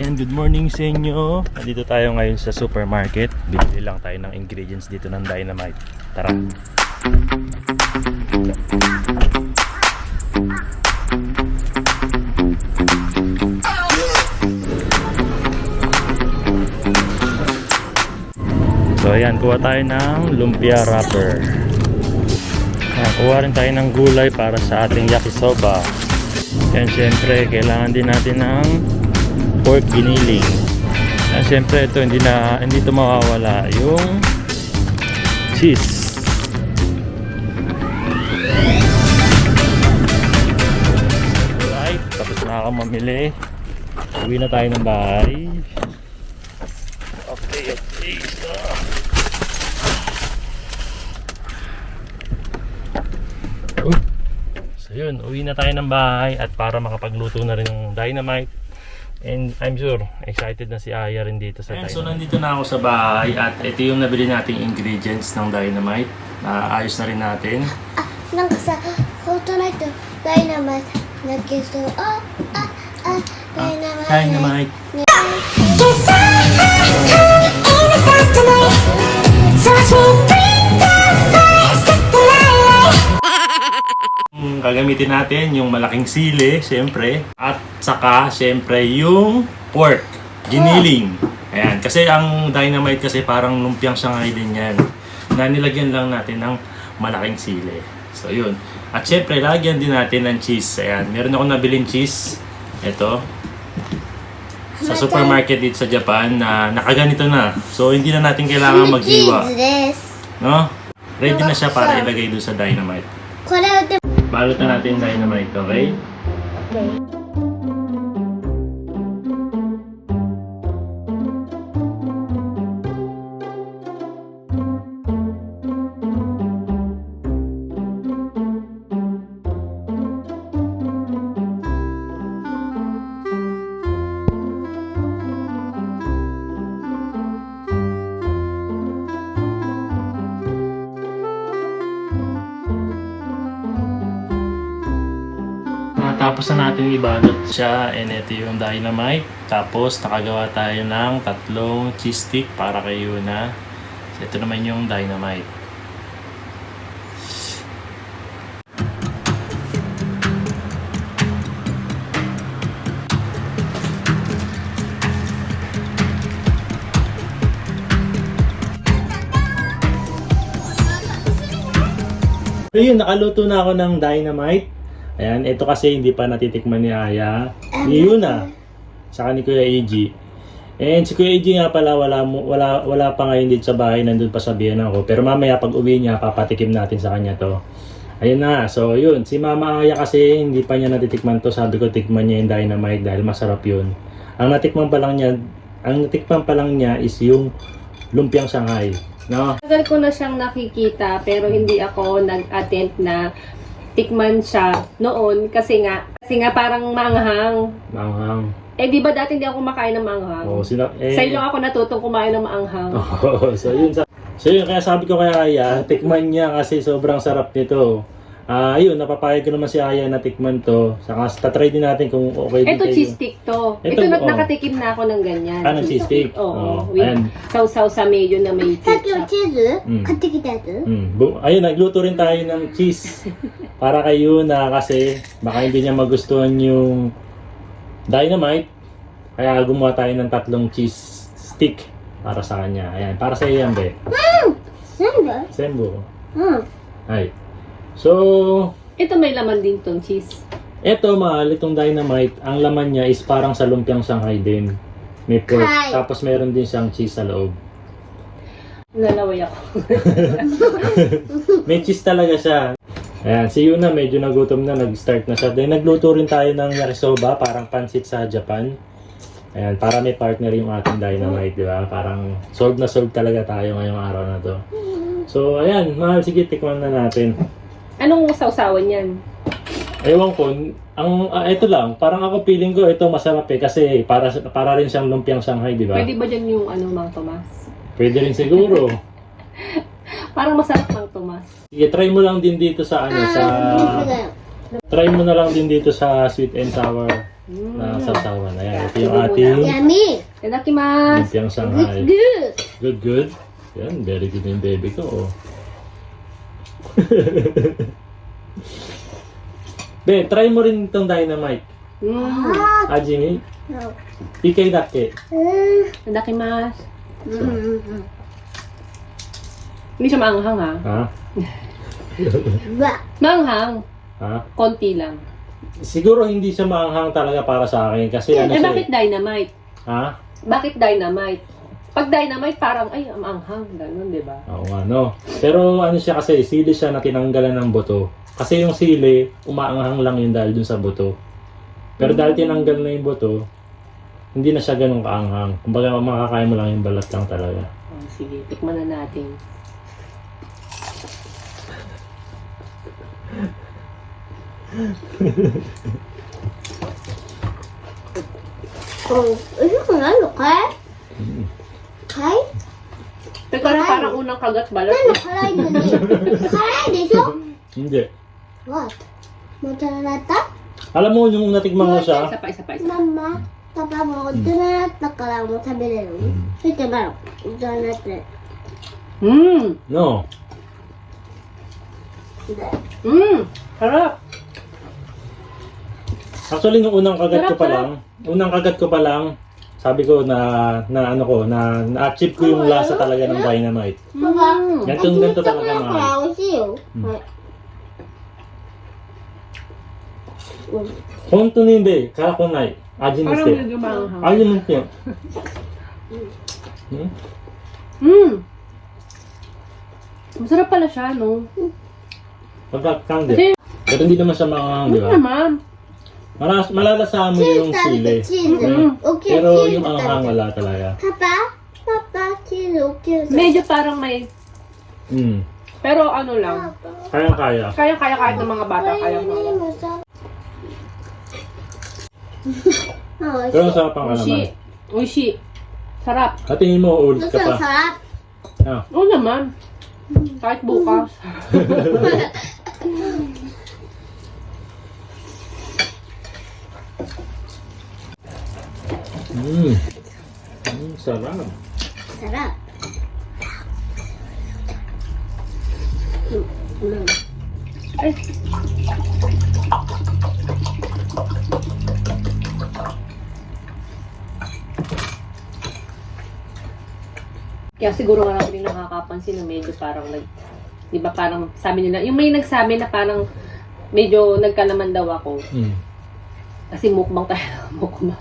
And good morning sa inyo. Nandito tayo ngayon sa supermarket. Bibili lang tayo ng ingredients dito ng Dynamite. Tara. So ayan, kuha tayo ng lumpia wrapper. Kuha rin tayo ng gulay para sa ating yakisoba. And syempre, kailangan din natin ng pork giniling. And syempre, ito hindi ito mawawala, yung cheese. Alright, tapos na ako mamili. Uwi na tayo ng bahay. Okay. So yun, uwi na tayo ng bahay at para makapagluto na rin ng Dynamite. And I'm sure, excited na si Aya rin dito sa Dynamite. So nandito na ako sa bahay at ito yung nabili nating ingredients ng Dynamite. Ayos na rin natin. Sa Fortnite Dynamite nag-gusto. Dynamite. Gagamitin natin yung malaking sili, syempre, at saka syempre yung pork giniling. Ayan, kasi ang Dynamite kasi parang lumpiang Shanghai din yan. Na nilagyan lang natin ng malaking sili. So yun. At syempre, lagyan din natin ng cheese. Ayan, meron ako nabiling cheese. Ito. Sa supermarket dito sa Japan na nakaganito na. So hindi na natin kailangan magdiwa. No? Ready na siya para ilagay doon sa Dynamite. Balot na natin yung Dynamite, okay? Tapos na natin ibalot siya, and ito yung Dynamite. Tapos nakagawa tayo ng 3 cheese stick para kay Yuna. So ito naman yung Dynamite. Ayun, nakaluto na ako ng Dynamite. Ayan, ito kasi hindi pa natitikman ni Aya, ni Yuna, saka ni Kuya EG. And si Kuya EG nga pala, wala pa ngayon dito sa bahay, nandun pa sa Vienna ako. Pero mamaya pag uwi niya, papatikim natin sa kanya to. Ayun na, so yun, si Mama Aya kasi hindi pa niya natitikman to. Sabi ko, tikman niya yung Dynamite dahil masarap yun. Ang natikman pa lang niya is yung lumpiang Shanghai. No? Tagal ko na siyang nakikita pero hindi ako nag-attempt na tikman siya noon kasi nga parang maanghang. Maanghang. Eh di ba dati hindi ako kumakain ng maanghang? Oh, Sa'yo lang ako natutong kumain ng maanghang. Oh, so yun kaya sabi ko kay Aya, tikman niya kasi sobrang sarap nito. Ayun, napapayag ko naman si Aya na tikman to. Saka tatry din natin kung okay din Ito cheese stick to. Ito nakatikim na ako ng ganyan. Ng cheese stick? Oo. With sausaw sa mayo na may ketchup. Ayun, nagluto rin tayo ng cheese. Para kay Yuna kasi baka hindi niya magustuhan yung Dynamite. Kaya gumawa tayo ng 3 cheese stick para sa kanya. Ayan, para sa iyo yan, be. Sembo. Ay. So, ito may laman din tong cheese. Ito, mahal, itong Dynamite, ang laman niya is parang sa lumpiang Shanghai din. May pork, tapos meron din siyang cheese sa loob. Nalaway ako. May cheese talaga siya. Ayan, si Yuna medyo nagutom na, nag-start na siya. Then nagluto rin tayo ng yakisoba, parang pansit sa Japan. Ayan, para may partner yung ating Dynamite, di ba? Parang solve na solve talaga tayo ngayong araw na to. So, ayan, mahal, sige, tikman na natin. Anong sausawan yan? Ewan ko, ito lang, parang ako feeling ko ito masarap kasi para rin siyang lumpiang Shanghai, di ba? Pwede ba dyan yung Mang Tomas? Pwede rin siguro. Parang masarap Mang Tomas. Sige, try mo lang din dito sa Try mo na lang din dito sa sweet and sour. na sasawan. Ayan, ito yung Tignan mo ating Yummy. Itadakimasu. lumpiang Shanghai. Good. Good, good. Yan, very good yung baby ko. Oh. Be, try mo rin itong dynamite. Ah. Ajimi, No. PK dake. Itadakimasu. Hindi siya maanghang ha. Ha? Ba. Maanghang. Ha? Konti lang. Siguro hindi siya maanghang talaga para sa akin kasi ano siya. Bakit dynamite? Ha? Bakit dynamite? Pag dynamite, parang, ay, maanghang. Ganun, di ba? Oo nga, no. Pero ano siya kasi, sili siya na tinanggalan ng buto. Kasi yung sili, umaanghang lang yun dahil dun sa buto. Pero dahil tinanggal na yung buto, hindi na siya ganun kaanghang. Kumbaga makakain mo lang yung balat lang talaga. Oh, sige, tikman na natin. Oh, ano ka nga, Luka? Kai? Teka lang, parang unang kagat balat. Ano, karay na ni? Karay, desu? Hindi. What? Matarata? Alam mo, yung natikman mo siya, Isa pa, isa pa, isa pa. Mama, papa mo, donut na kala mo tabileru. Ito ba? Donut na. no. Sarap. Actually, nung unang kagat ko pa Sarap, lang, sabi ko na na-achieve ko yung lasa talaga ng dynamite. Papa, Ganito talaga mahal. Honto ni be, karakonai. Aji Parang niste. medyo maanghang. Aji niste. Masarap pala siya, no? Pagkakande. Kasi- Pero hindi naman siya maanghang, di Ano ba? naman? Malalasahan mo yung sili. Okay, Pero cheese yung anghang tabi. wala talaga. Papa, papa, cheese, okay. Medyo parang may... Mm. Pero ano lang. Kaya-kaya. Kaya-kaya kahit ng mga bata. Kaya Pero masarap ang Ushi. kalaman. Ushi. Sarap. Hatingin mo, ulit ka pa. Sarap. Ah. Oo naman. Kahit bukas. Sarap. Sarap. Ay. Kaya siguro nga ako din nakakapansin na medyo parang di ba parang sabi nila, yung may nagsabi na parang medyo nagkalaman daw ako. Kasi mukbang tayo. Mukbang.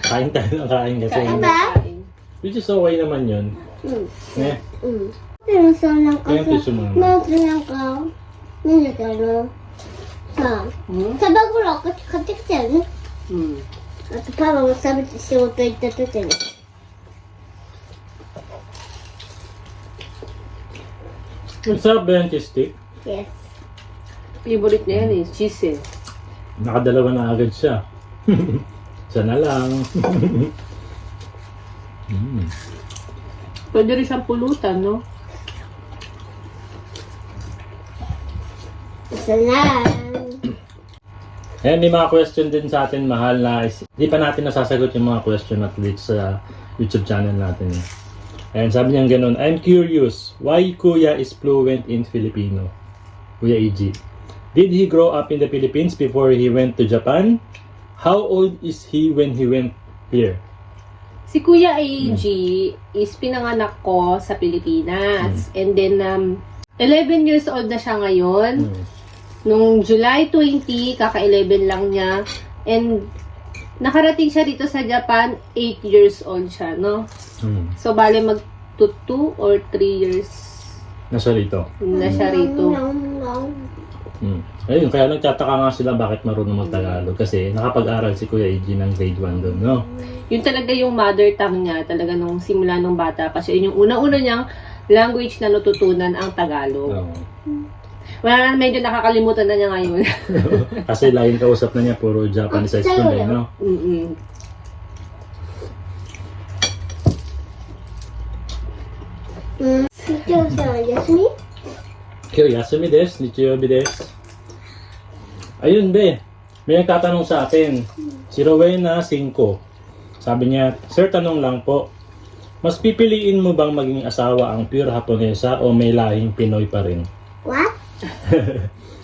Kain tayo ng kain kasi. Kain Ba? na kain. Which is okay naman yun. Eh, Pero sa lang ka kaya tissue mo naman. Mas lang ka. Nandito ka no? Sa bago lang ka katik siya no? At parang sabi siya ito ito. Masarap ba yung cheese stick? Yes. Favorite niya yan eh. Cheese eh. Nakadalawa na agad siya. Isa na lang. Pwede rin siyang pulutan, no? Isa na. Ayan, may mga question din sa atin, mahal na hindi pa natin nasasagot yung mga question at least sa YouTube channel natin. Ayan, sabi niya ganun, I'm curious, why Kuya is fluent in Filipino? Kuya EG. Did he grow up in the Philippines before he went to Japan? How old is he when he went here? Si Kuya AG is pinanganak ko sa Pilipinas. And then, 11 years old na siya ngayon. Nung July 20, kaka-11 lang niya. And nakarating siya dito sa Japan, 8 years old siya, no? So, bale mag 2 or 3 years Nasa rito. na siya rito. Ayun, kaya nagtataka nga sila bakit marunong mag-Tagalog. Kasi nakapag-aral si Kuya EG ng grade 1 doon, no? Yun talaga yung mother tongue niya, talaga nung simula nung bata pa siya. Yun yung una-una niyang language na natutunan ang Tagalog. Oo. Well, medyo nakakalimutan na niya ngayon. Kasi laging kausap na niya puro Japanese sa school, eh, no? Kyo, yasumi desu, nichiyobi desu. Ayun, be. May nagtatanong sa atin, si Rowena 5. Sabi niya, Sir, tanong lang po, mas pipiliin mo bang maging asawa ang pure Haponesa o may lahing Pinoy pa rin? What?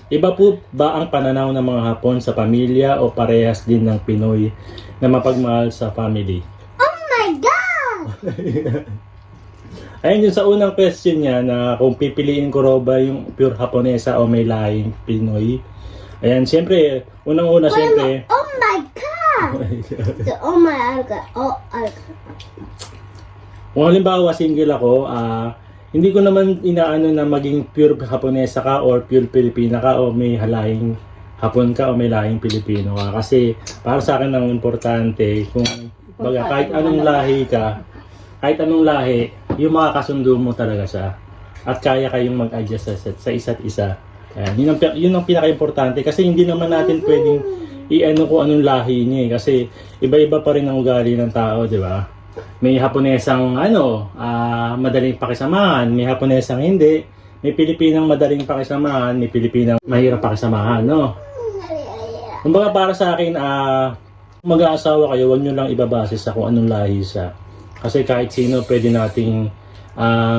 Iba po ba ang pananaw ng mga Hapon sa pamilya o parehas din ng Pinoy na mapagmahal sa family? Oh my God! Ayun yun sa unang question niya na kung pipiliin ko raw ba yung pure Haponesa o may lahing Pinoy. Ayan, siyempre, unang-una siyempre. Oh my God! Oh my God. Oh my God. Kung halimbawa single ako, hindi ko naman inaano na maging pure Haponesa ka or pure Pilipina ka o may halahing Hapon ka o may lahing Pilipino ka. Kasi para sa akin ang importante kung baga, kahit anong lahi ka, kahit anong lahi, yung makakasundo mo talaga siya. At kaya kayong mag-adjust sa isa't isa. Ayan, yun ang pinaka-importante kasi hindi naman natin pwedeng i-ano kung anong lahi niya eh. Kasi iba-iba pa rin ang ugali ng tao, di ba? May Haponesang madaling pakisamahan, may Haponesang hindi, may Pilipinang madaling pakisamahan, may Pilipinang mahirap pakisamahan, no? Kumbaga para sa akin, mag-aasawa kayo, huwag nyo lang ibabase sa kung anong lahi siya. Kasi kahit sino pwede nating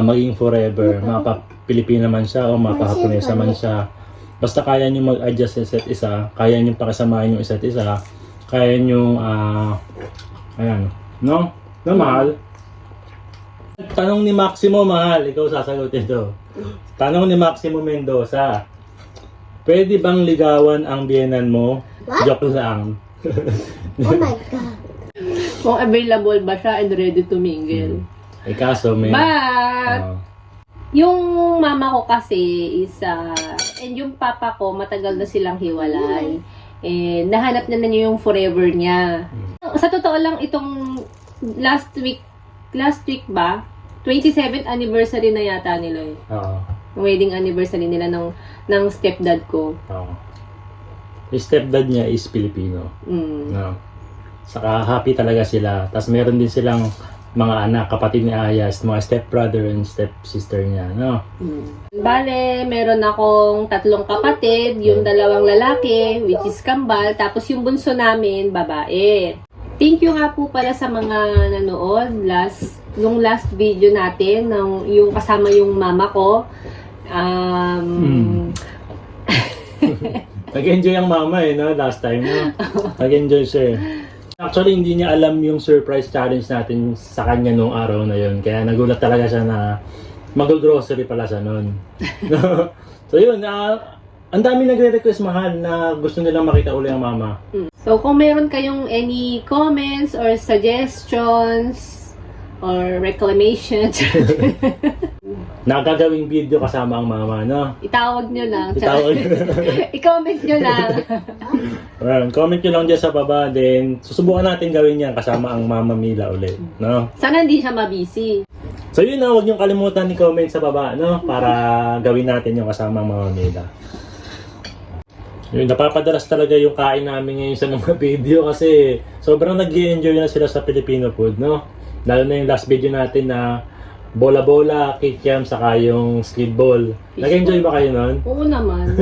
maging forever, mapa-Pilipina man siya o mapa-Haponesa man siya. Basta kaya nyo mag-adjust sa isa't isa, kaya nyo pakisamahan yung isa't isa, kaya nyo, ayan, no? No, mahal? Tanong ni Maximo, mahal. Ikaw sasagutin to. Tanong ni Maximo Mendoza. Pwede bang ligawan ang biyenan mo? What? Joke lang. Oh my God. Kung available ba siya and ready to mingle. Eh kaso may... But, yung mama ko kasi is, and yung papa ko, matagal na silang hiwalay. Eh, nahanap na niya yung forever niya. Sa totoo lang, itong last week ba? 27th anniversary na yata nila eh. Oo. Wedding anniversary nila ng stepdad ko. Oo. Yung stepdad niya is Filipino. No. Saka happy talaga sila. Tapos meron din silang mga anak, kapatid ni Ayas, mga stepbrother and stepsister niya, no? Bale, meron akong 3 kapatid, yung 2 lalaki, which is kambal, tapos yung bunso namin, babae. Thank you nga po pala sa mga nanood nung last video natin, yung kasama yung mama ko. Nag-enjoy ang mama eh, no? Last time, no? Nag-enjoy siya eh. Actually, hindi niya alam yung surprise challenge natin sa kanya nung araw na yun. Kaya nagulat talaga siya na mag-grocery pala siya nun. So yun, ang dami nagre-request, mahal, na gusto nilang makita uli ang mama. So, kung meron kayong any comments or suggestions or reclamations, Nagagawing video kasama ang mama, no? itawag nyo lang. Itawag. I-comment nyo lang. Well, comment nyo lang dyan sa baba, then susubukan natin gawin yan kasama ang Mama Mila ulit, no? Sana hindi siya mabisi. So yun na, huwag nyo kalimutan i-comment sa baba, no? Para gawin natin yung kasama ang Mama Mila. Yun, napapadalas talaga yung kain namin ngayon sa mga video kasi sobrang nag-i-enjoy na sila sa Filipino food, no? Lalo na yung last video natin na bola-bola, kikiam, saka yung skid ball. Nag-enjoy ba kayo nun? Oo naman.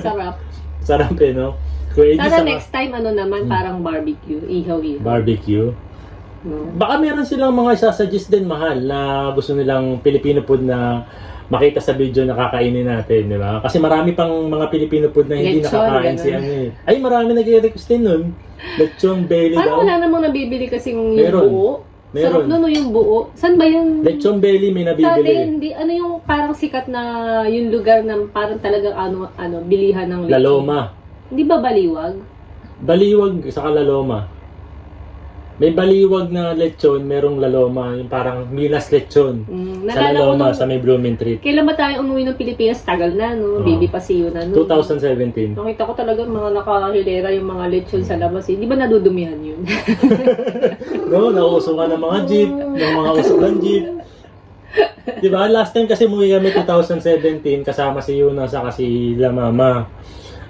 Sarap. Sarap eh, no? Kuya Eddie, Sana next time, naman, parang barbecue. Ihaw-ihaw. barbecue. No? Baka meron silang mga isasuggest din, mahal, na gusto nilang Filipino food na makita sa video na kakainin natin, di ba? Kasi marami pang mga Filipino food na hindi Lechon, nakakain ganun. si ano eh. Ay, marami nag-request din nun. Lechon belly Parang daw. wala namang nabibili kasing yung Meron. buo. Meron. Sarap nun yung buo. Saan ba yung... Lechon belly may Sa nabibili. atin, ano yung parang sikat na yung lugar na parang talagang bilihan ng lechon? Laloma. Hindi ba Baliwag? Baliwag sa Laloma. May baliwag na lechon, merong Laloma, yung parang Milas lechon. Sa Nalala ko Laloma, nung, sa may Blooming Treat. kailan ba tayo umuwi ng Pilipinas? Tagal na, no? Oo. Baby pasiyo na, no? 2017. Nakita ko talaga mga nakahilera yung mga lechon sa labas. Di ba nadudumihan yun? No, nauso nga ng mga jeep, ng mga usukan jeep. Diba? Last time kasi umuwi kami 2017 kasama si Yuna sa si La Mama.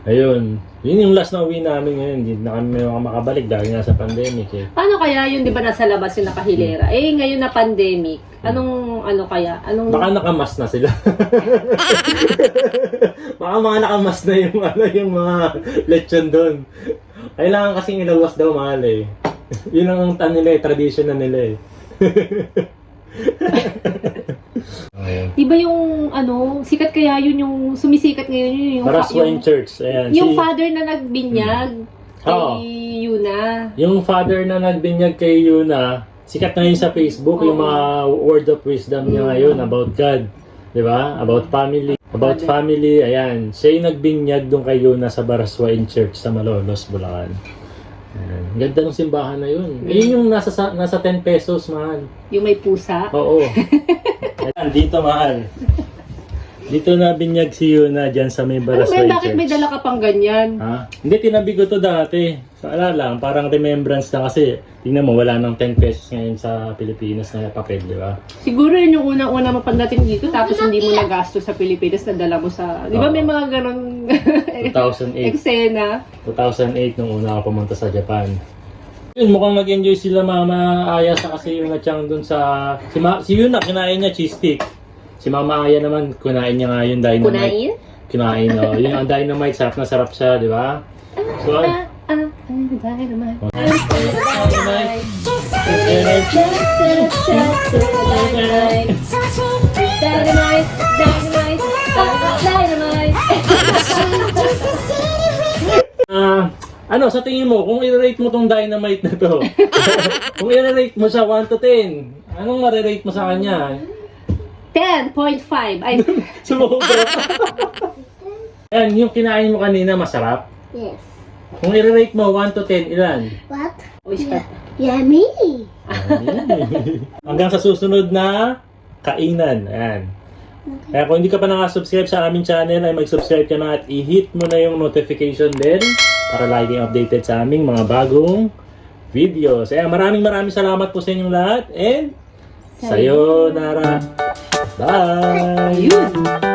Ayun. Yun yung last na uwi namin ngayon. Hindi na kami makabalik dahil nga sa pandemic eh. Paano kaya yun, di ba nasa labas yung nakahilera? Eh, ngayon na pandemic, kaya? Baka nakamas na sila. Baka mga nakamas na yung mga lechon doon. Kailangan kasing ilawas daw, mahal eh. Yun ang nila eh, tradition na nila eh. Ayan. Diba yung sikat kaya yun yung sumisikat ngayon yun yung Baraswain Church. Ayan. yung father na nagbinyag kay Oo. Yuna. Yung father na nagbinyag kay Yuna, sikat na yun sa Facebook, yung mga word of wisdom niya ngayon about God. Di ba? About family. About family, ayan. Siya yung nagbinyag doon kay Yuna sa Baraswain Church sa Malolos, Bulacan. Ayan. Ganda ng simbahan na yun. Yun yung nasa 10 pesos, mahal. Yung may pusa. Oo. Ayan, dito, mahal. Dito na binyag si Yuna dyan sa may Baraswain Church. Bakit may dala ka pang ganyan? Ha? Hindi, tinabi ko to dati. Wala lang, parang remembrance na kasi. Tingnan mo, wala nang 10 pesos ngayon sa Pilipinas na papel, di ba? Siguro yun yung unang-una mapagdating dito tapos hindi mo nagastos sa Pilipinas na dala mo sa... Di ba may mga ganon 2008. eksena? 2008 nung una ako pumunta sa Japan. Yun, mukhang nag-enjoy sila Mama Aya sa kasi yung natsang dun sa... Si Yuna, kinain niya cheese stick. Si Mama Aya naman, kunain niya nga yung dynamite. Kunain? Kinain, oh. Yun ang dynamite, sarap na sarap siya, di ba? So, Dynamite. dynamite. Sa tingin mo, kung i-rate mo tong dynamite na to, kung i-rate mo siya 1 to 10, anong ma-rate mo sa kanya? 10.5. Ay, Sumobra. Ayan, yung kinain mo kanina, masarap. Yes. Kung i-rate mo 1 to 10, ilan? What? wish ka. Yummy! Hanggang sa susunod na kainan. Ayan. Kaya kung hindi ka pa nakasubscribe sa aming channel, ay mag-subscribe ka na at i-hit mo na yung notification bell para laging updated sa aming mga bagong videos. Ayan, maraming salamat po sa inyong lahat and sayonara! Bye! Yun!